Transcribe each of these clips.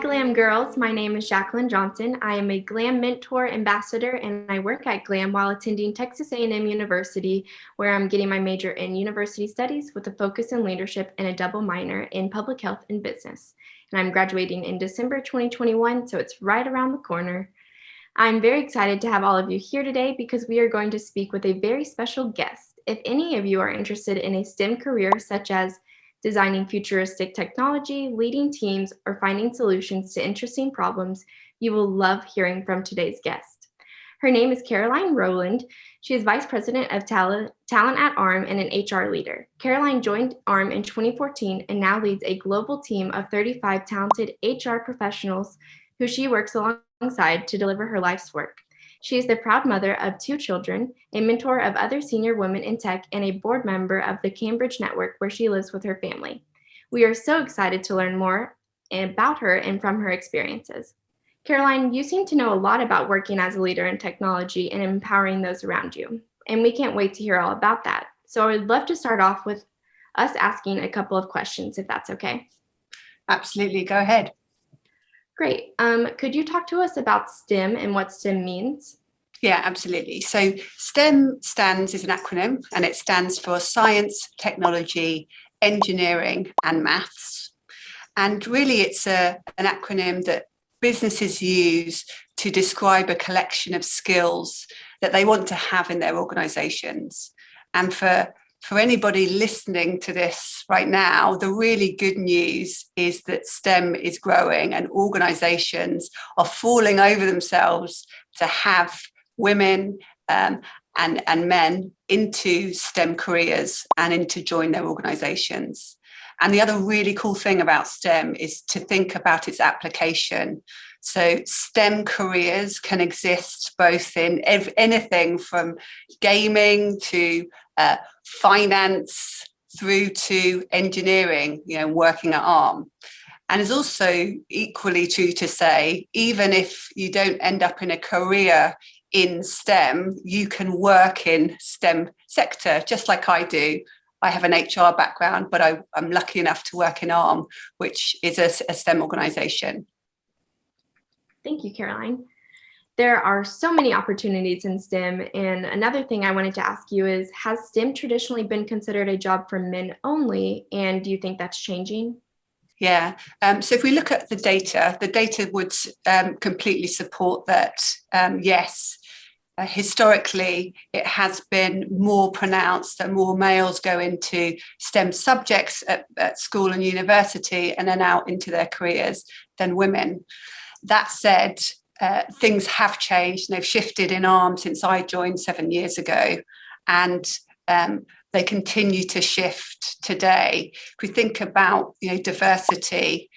GLAM girls. My name is Jacqueline Johnson. I am a GLAM mentor ambassador, and I work at GLAM while attending Texas A&M University, where I'm getting my major in university studies with a focus in leadership and a double minor in public health and business. And I'm graduating in December 2021, so it's right around the corner. I'm very excited to have all of you here today because we are going to speak with a very special guest. If any of you are interested in a STEM career such as designing futuristic technology, leading teams, or finding solutions to interesting problems, you will love hearing from today's guest. Her name is Caroline Rowland. She is Vice President of Talent at ARM and an HR leader. Caroline joined ARM in 2014 and now leads a global team of 35 talented HR professionals who she works alongside to deliver her life's work. She is the proud mother of 2 children, a mentor of other senior women in tech, and a board member of the Cambridge Network, where she lives with her family. We are so excited to learn more about her and from her experiences. Caroline, you seem to know a lot about working as a leader in technology and empowering those around you, and we can't wait to hear all about that. So I would love to start off with us asking a couple of questions, if that's okay. Absolutely, go ahead. Great. Could you talk to us about STEM and what STEM means? Yeah, absolutely. So STEM is an acronym, and it stands for science, technology, engineering, and maths. And really, it's an acronym that businesses use to describe a collection of skills that they want to have in their organizations. And for anybody listening to this right now, the really good news is that STEM is growing and organizations are falling over themselves to have women and men into STEM careers and into join their organizations. And the other really cool thing about STEM is to think about its application. So STEM careers can exist both in anything from gaming to finance through to engineering, working at ARM. And it's also equally true to say, even if you don't end up in a career in STEM, you can work in STEM sector, just like I do. I have an HR background, but I'm lucky enough to work in ARM, which is a STEM organization. Thank you, Caroline. There are so many opportunities in STEM, and another thing I wanted to ask you is, has STEM traditionally been considered a job for men only, and do you think that's changing? Yeah, so if we look at the data would completely support that, yes. Historically, it has been more pronounced that more males go into STEM subjects at school and university and then out into their careers than women. That said, things have changed and they've shifted in ARM since I joined 7 years ago, and they continue to shift today. If we think about diversity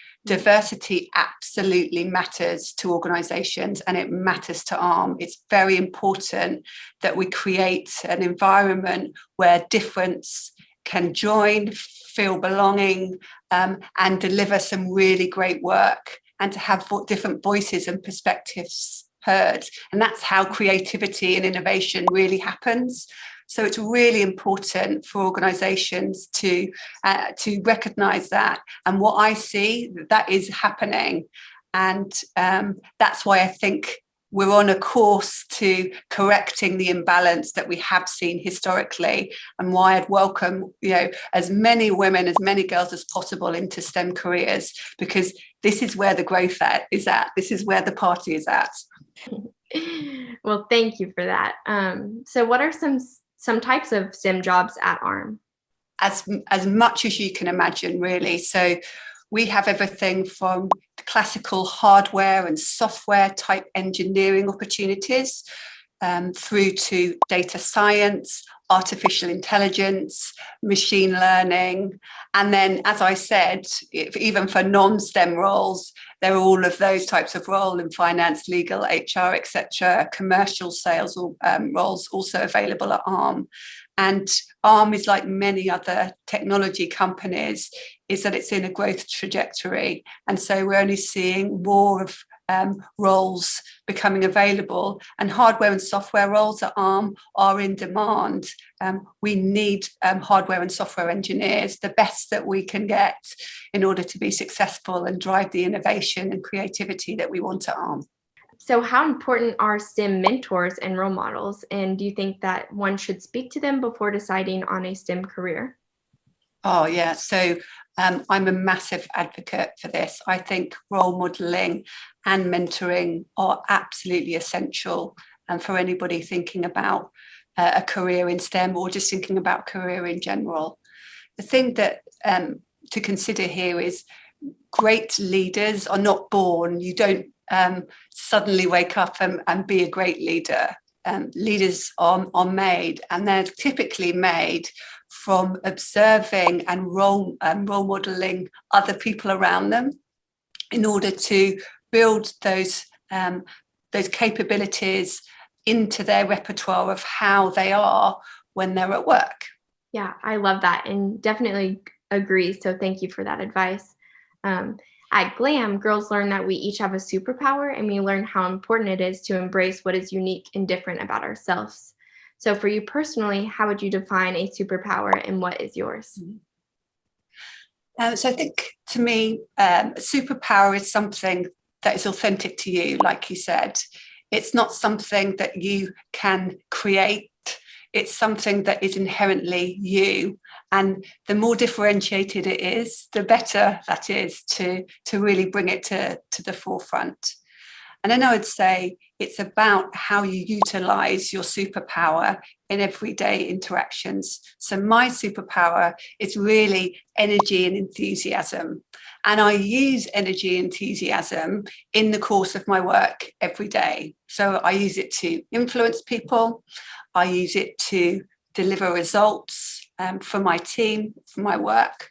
absolutely matters to organizations, and it matters to ARM. It's very important that we create an environment where difference can join, feel belonging, and deliver some really great work, and to have different voices and perspectives heard. And that's how creativity and innovation really happens. So it's really important for organizations to recognize that. And what I see, that is happening. And that's why I think we're on a course to correcting the imbalance that we have seen historically, and why I'd welcome as many women, as many girls as possible into STEM careers, because this is where the growth is at. This is where the party is at. Well, thank you for that. So what are some types of STEM jobs at ARM? As much as you can imagine, really. So we have everything from classical hardware and software type engineering opportunities through to data science, artificial intelligence, machine learning. And then, as I said, even for non-STEM roles, there are all of those types of roles in finance, legal, HR, etc. Commercial sales roles also available at ARM. And ARM is like many other technology companies, is that it's in a growth trajectory. And so we're only seeing more of roles becoming available, and hardware and software roles at ARM are in demand. We need hardware and software engineers, the best that we can get, in order to be successful and drive the innovation and creativity that we want at ARM. So how important are STEM mentors and role models? And do you think that one should speak to them before deciding on a STEM career? Oh, yeah. So I'm a massive advocate for this. I think role modeling and mentoring are absolutely essential for anybody thinking about a career in STEM or just thinking about career in general. The thing that to consider here is great leaders are not born. You don't suddenly wake up and be a great leader. Leaders are made, and they're typically made from observing and role modeling other people around them in order to build those capabilities into their repertoire of how they are when they're at work. Yeah, I love that and definitely agree. So thank you for that advice. At GLAM, girls learn that we each have a superpower, and we learn how important it is to embrace what is unique and different about ourselves. So for you personally, how would you define a superpower and what is yours? So I think, to me, a superpower is something that is authentic to you, like you said. It's not something that you can create. It's something that is inherently you. And the more differentiated it is, the better that is to really bring it to the forefront. And then I would say it's about how you utilize your superpower in everyday interactions. So my superpower is really energy and enthusiasm. And I use energy and enthusiasm in the course of my work every day. So I use it to influence people. I use it to deliver results for my team, for my work.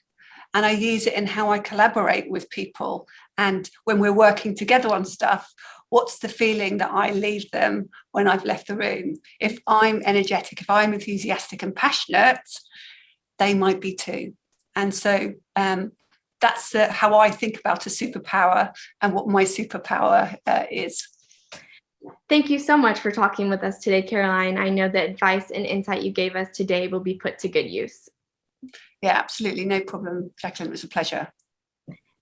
And I use it in how I collaborate with people. And when we're working together on stuff, what's the feeling that I leave them when I've left the room? If I'm energetic, if I'm enthusiastic and passionate, they might be too. And so that's how I think about a superpower and what my superpower is. Thank you so much for talking with us today, Caroline. I know the advice and insight you gave us today will be put to good use. Yeah, absolutely. No problem, Jacqueline. It was a pleasure.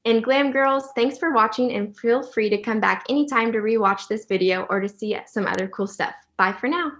And GLAM girls, thanks for watching, and feel free to come back anytime to rewatch this video or to see some other cool stuff. Bye for now.